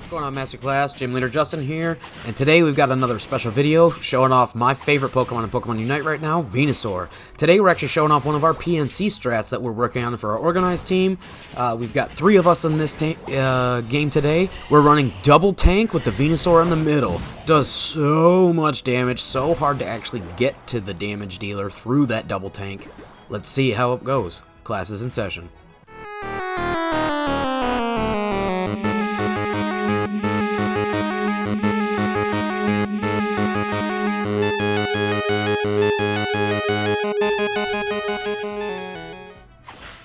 What's going on, Masterclass? Gym Leader Justin here, and today we've got another special video showing off my favorite Pokemon in Pokemon Unite right now, Venusaur. Today we're actually showing off one of our PMC strats that we're working on for our organized team. We've got 3 of us in this game today. We're running double tank with the Venusaur in the middle. Does so much damage, so hard to actually get to the damage dealer through that double tank. Let's see how it goes. Class is in session.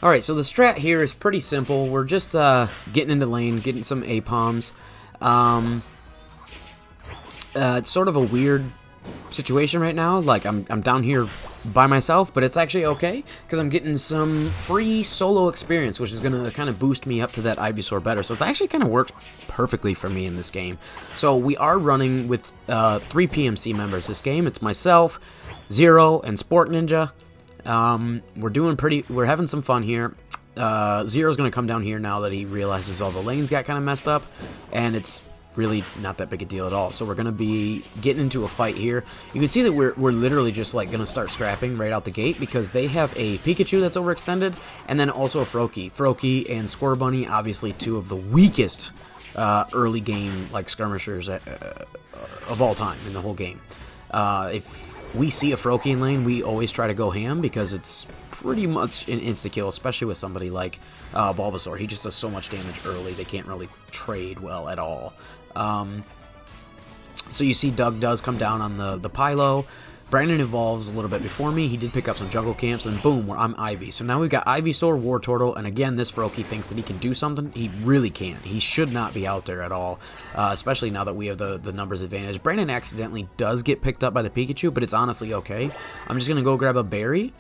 Alright, so the strat here is pretty simple. We're just getting into lane, getting some APOMs. It's sort of a weird situation right now. Like, I'm down here by myself, but it's actually okay, because I'm getting some free solo experience, which is going to kind of boost me up to that Ivysaur better. So it's actually kind of works perfectly for me in this game. So we are running with 3 PMC members this game. It's myself, Zero, and Sport Ninja. We're having some fun here. Zero's gonna come down here now that he realizes all the lanes got kind of messed up, and it's really not that big a deal at all. So we're gonna be getting into a fight here. You can see that we're literally just like gonna start scrapping right out the gate, because they have a Pikachu that's overextended, and then also a Froakie. Froakie and Scorbunny, obviously 2 of the weakest early game like skirmishers of all time in the whole game. If we see a Froakie in lane, we always try to go ham, because it's pretty much an insta-kill, especially with somebody like Bulbasaur. He just does so much damage early, they can't really trade well at all. So you see Doug does come down on the Pylo. Brandon evolves a little bit before me. He did pick up some jungle camps, and boom, I'm Ivy. So now we've got Ivysaur, Wartortle, and again, this Froakie thinks that he can do something. He really can't. He should not be out there at all, especially now that we have the numbers advantage. Brandon accidentally does get picked up by the Pikachu, but it's honestly okay. I'm just going to go grab a berry.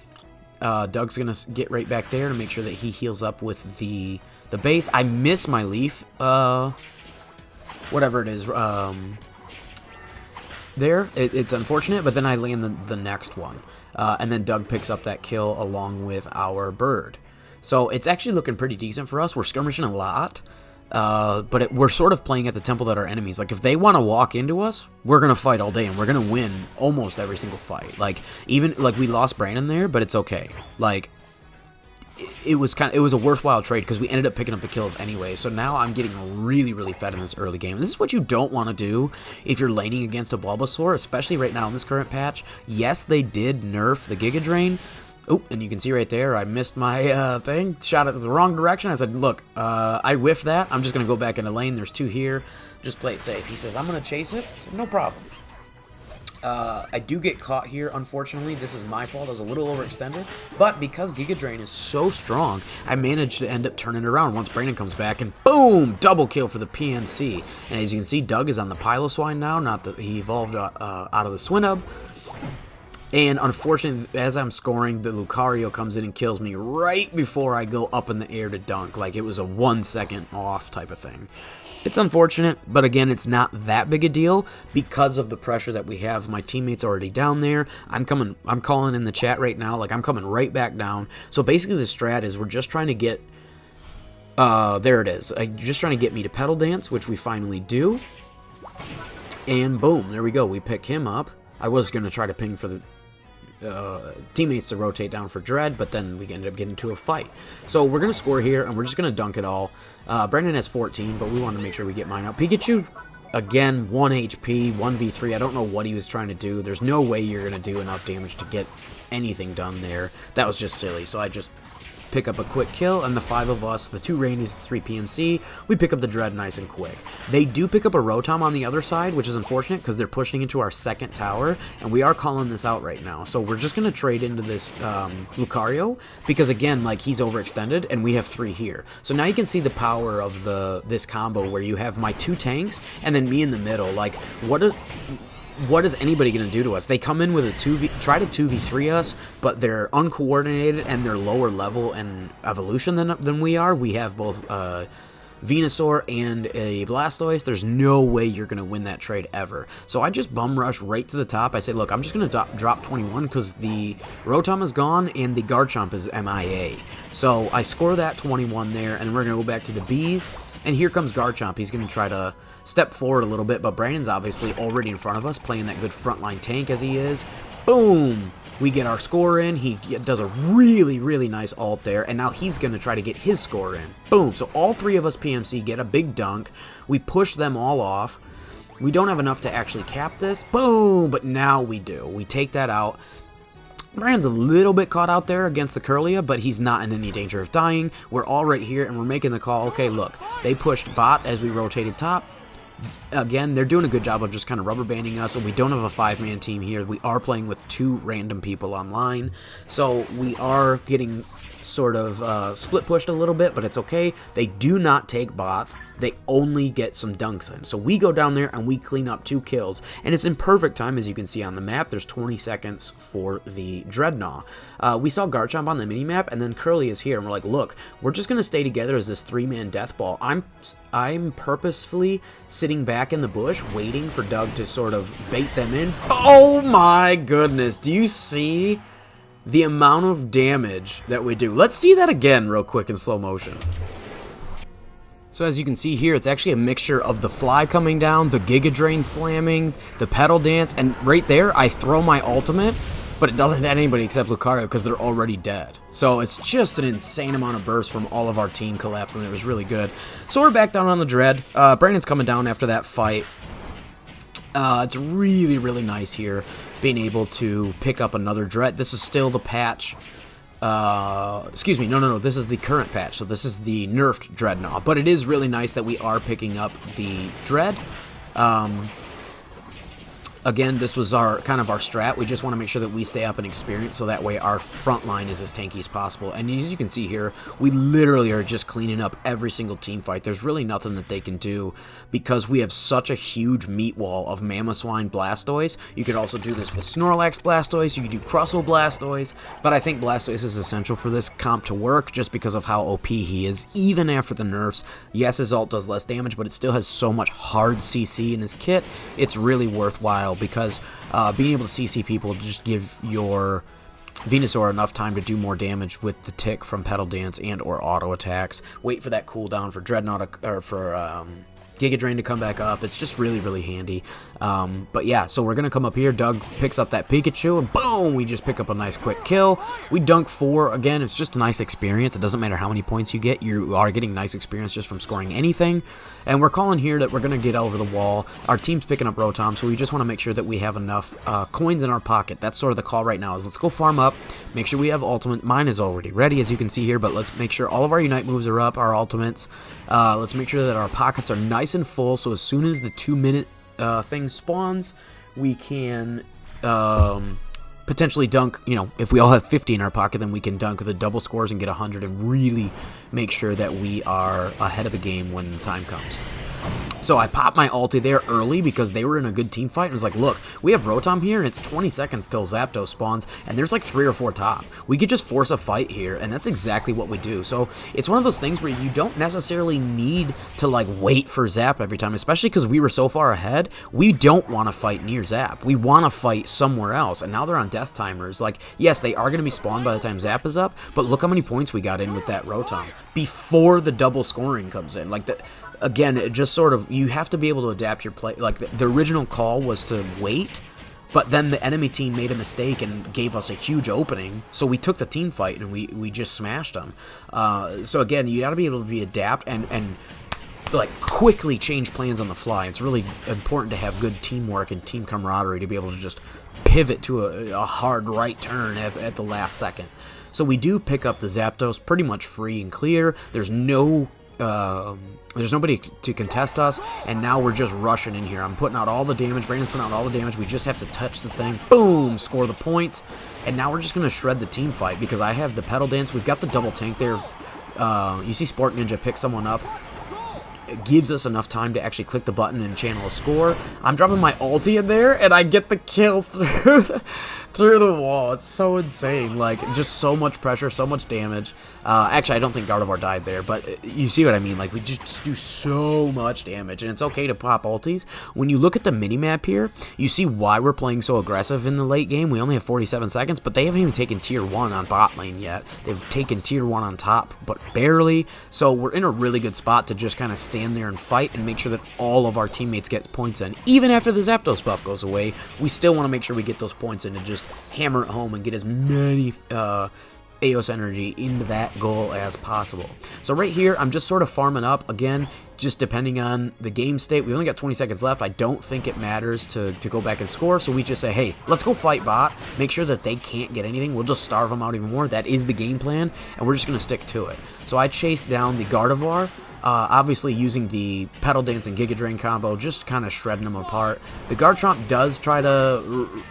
Doug's going to get right back there to make sure that he heals up with the base. I miss my leaf, whatever it is, there. It's unfortunate, but then I land the next one. And then Doug picks up that kill along with our bird. So it's actually looking pretty decent for us. We're skirmishing a lot, but we're sort of playing at the tempo that our enemies. Like, if they want to walk into us, we're going to fight all day, and we're going to win almost every single fight. Like, even, like, we lost Brandon there, but it's okay. Like, it was a worthwhile trade, because we ended up picking up the kills anyway. So now I'm getting really fed in this early game. And this is what you don't want to do if you're laning against a Bulbasaur, especially right now in this current patch. Yes, they did nerf the Giga Drain. Oh, and you can see right there, I missed my thing, shot it the wrong direction. I said, look, I whiffed that. I'm just going to go back into lane. There's 2 here. Just play it safe. He says, I'm going to chase it. I said, no problem. I do get caught here, unfortunately. This is my fault. I was a little overextended. But because Giga Drain is so strong, I managed to end up turning it around once Brandon comes back. And boom! Double kill for the PMC. And as you can see, Doug is on the Piloswine now. He evolved out of the Swinub. And unfortunately, as I'm scoring, the Lucario comes in and kills me right before I go up in the air to dunk. Like, it was a 1 second off type of thing. It's unfortunate, but again, it's not that big a deal because of the pressure that we have. My teammates already down there. I'm calling in the chat right now, like, I'm coming right back down. So basically the strat is we're just trying to get, there it is. Just trying to get me to Petal Dance, which we finally do. And boom, there we go. We pick him up. I was going to try to ping for the teammates to rotate down for Dread, but then we ended up getting into a fight. So we're going to score here, and we're just going to dunk it all. Brendan has 14, but we want to make sure we get mine out. Pikachu, again, 1 HP, 1v3. I don't know what he was trying to do. There's no way you're going to do enough damage to get anything done there. That was just silly, so I just pick up a quick kill, and the 5 of us, the 2 Rainies, the 3 PMC, we pick up the Dread nice and quick. They do pick up a Rotom on the other side, which is unfortunate because they're pushing into our 2nd tower, and we are calling this out right now. So we're just going to trade into this Lucario, because again, like, he's overextended, and we have 3 here. So now you can see the power of this combo where you have my 2 tanks, and then me in the middle. Like, what is anybody going to do to us? They come in with a try to 2v3 us, but they're uncoordinated and they're lower level and evolution than we are. We have both Venusaur and a Blastoise. There's no way you're going to win that trade ever. So I just bum rush right to the top. I say, look, I'm just going to drop 21 because the Rotom is gone and the Garchomp is MIA. So I score that 21 there, and we're going to go back to the Bees. And here comes Garchomp. He's going to try to step forward a little bit, but Brandon's obviously already in front of us, playing that good frontline tank as he is. Boom! We get our score in. He does a really, really nice ult there, and now he's going to try to get his score in. Boom! So all three of us PMC get a big dunk. We push them all off. We don't have enough to actually cap this. Boom! But now we do. We take that out. Brandon's a little bit caught out there against the Curlia, but he's not in any danger of dying. We're all right here, and we're making the call. Okay, look, they pushed bot as we rotated top. Again, they're doing a good job of just kind of rubber banding us, and we don't have a 5-man team here. We are playing with 2 random people online, so we are getting sort of split pushed a little bit, but it's okay. They do not take bot. They only get some dunks in. So we go down there and we clean up 2 kills. And it's in perfect time, as you can see on the map. There's 20 seconds for the Dreadnought. We saw Garchomp on the minimap, and then Curly is here. And we're like, look, we're just going to stay together as this 3-man death ball. I'm purposefully sitting back in the bush, waiting for Doug to sort of bait them in. Oh my goodness. Do you see the amount of damage that we do? Let's see that again real quick in slow motion. So as you can see here, it's actually a mixture of the fly coming down, the Giga Drain slamming, the Petal Dance, and right there, I throw my ultimate, but it doesn't hit anybody except Lucario because they're already dead. So it's just an insane amount of burst from all of our team collapse, and it was really good. So we're back down on the Dread. Brandon's coming down after that fight. It's really, really nice here, being able to pick up another Dread. This is still the patch. Excuse me, no, this is the current patch, so this is the nerfed Dreadnought, but it is really nice that we are picking up the Dread. Again, this was our kind of our strat. We just want to make sure that we stay up in experience, so that way our front line is as tanky as possible. And as you can see here, we literally are just cleaning up every single team fight. There's really nothing that they can do because we have such a huge meat wall of Mamoswine Blastoise. You could also do this with Snorlax Blastoise. You could do Crustle Blastoise, but I think Blastoise is essential for this comp to work just because of how OP he is, even after the nerfs. Yes, his ult does less damage, but it still has so much hard CC in his kit. It's really worthwhile, because being able to CC people just give your Venusaur enough time to do more damage with the tick from Petal Dance and or auto attacks. Wait for that cooldown for Dreadnought or for Giga Drain to come back up. It's just really, really handy. But yeah, so we're going to come up here. Doug picks up that Pikachu, and boom, we just pick up a nice quick kill. We dunk 4. Again, it's just a nice experience. It doesn't matter how many points you get. You are getting nice experience just from scoring anything. And we're calling here that we're going to get over the wall. Our team's picking up Rotom, so we just want to make sure that we have enough coins in our pocket. That's sort of the call right now, is let's go farm up, make sure we have ultimate. Mine is already ready, as you can see here, but let's make sure all of our Unite moves are up, our ultimates. Let's make sure that our pockets are nice and full, so as soon as the 2-minute thing spawns, we can potentially dunk, you know, if we all have 50 in our pocket, then we can dunk the double scores and get 100 and really make sure that we are ahead of the game when the time comes. So I popped my ulti there early because they were in a good team fight, and was like, look, we have Rotom here, and it's 20 seconds till Zapdos spawns, and there's like 3 or 4 top. We could just force a fight here, and that's exactly what we do. So it's one of those things where you don't necessarily need to like wait for Zap every time, especially because we were so far ahead. We don't want to fight near Zap. We want to fight somewhere else, and now they're on death timers. Like, yes, they are going to be spawned by the time Zap is up, but look how many points we got in with that Rotom before the double scoring comes in. Like, again, it just sort of, you have to be able to adapt your play. Like, the original call was to wait, but then the enemy team made a mistake and gave us a huge opening, so we took the team fight and we just smashed them. So again, you got to be able to adapt and like quickly change plans on the fly. It's really important to have good teamwork and team camaraderie to be able to just pivot to a hard right turn at the last second. So we do pick up the Zapdos pretty much free and clear. There's nobody to contest us, and now we're just rushing in here. I'm putting out all the damage. Brandon's putting out all the damage. We just have to touch the thing. Boom! Score the points. And now we're just going to shred the team fight because I have the Petal Dance. We've got the double tank there. You see Sport Ninja pick someone up. gives us enough time to actually click the button and channel a score. I'm dropping my ulti in there, and I get the kill through the wall. It's so insane. Like, just so much pressure, so much damage. Actually, I don't think Gardevoir died there, but you see what I mean. Like, we just do so much damage, and it's okay to pop ultis. When you look at the minimap here, you see why we're playing so aggressive in the late game. We only have 47 seconds, but they haven't even taken tier 1 on bot lane yet. They've taken tier 1 on top, but barely. So we're in a really good spot to just kind of stand there and fight and make sure that all of our teammates get points in. Even after the Zapdos buff goes away, we still want to make sure we get those points in and just hammer it home and get as many Eos energy into that goal as possible. So right here, I'm just sort of farming up. Again, just depending on the game state. We only got 20 seconds left. I don't think it matters to go back and score. So we just say, hey, let's go fight bot. Make sure that they can't get anything. We'll just starve them out even more. That is the game plan, and we're just going to stick to it. So I chase down the Gardevoir. Obviously using the Petal, Dance, and Giga Drain combo, just kind of shredding them apart. The Garchomp does try to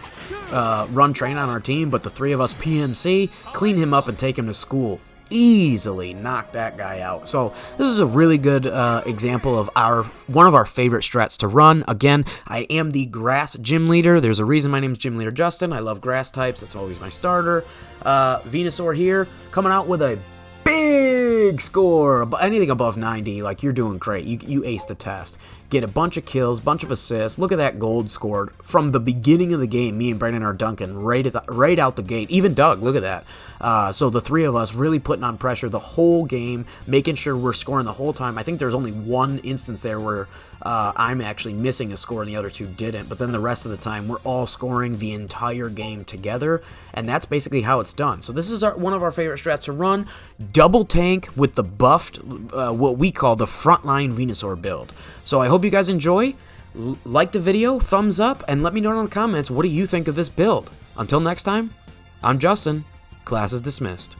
run train on our team, but the three of us PMC, clean him up and take him to school. Easily knock that guy out. So this is a really good example of one of our favorite strats to run. Again, I am the grass gym leader. There's a reason my name is Gym Leader Justin. I love grass types. That's always my starter. Venusaur here, coming out with a big score. Anything above 90, like, you're doing great. You aced the test. Get a bunch of kills, bunch of assists. Look at that gold scored from the beginning of the game. Me and Brandon are dunking right out the gate. Even Doug, look at that. So the three of us really putting on pressure the whole game, making sure we're scoring the whole time. I think there's only one instance there where I'm actually missing a score and the other two didn't. But then the rest of the time, we're all scoring the entire game together. And that's basically how it's done. So this is one of our favorite strats to run. Double tank with the buffed, what we call the frontline Venusaur build. So I hope you guys enjoy. Like the video, thumbs up, and let me know in the comments, what do you think of this build? Until next time, I'm Justin. Class is dismissed.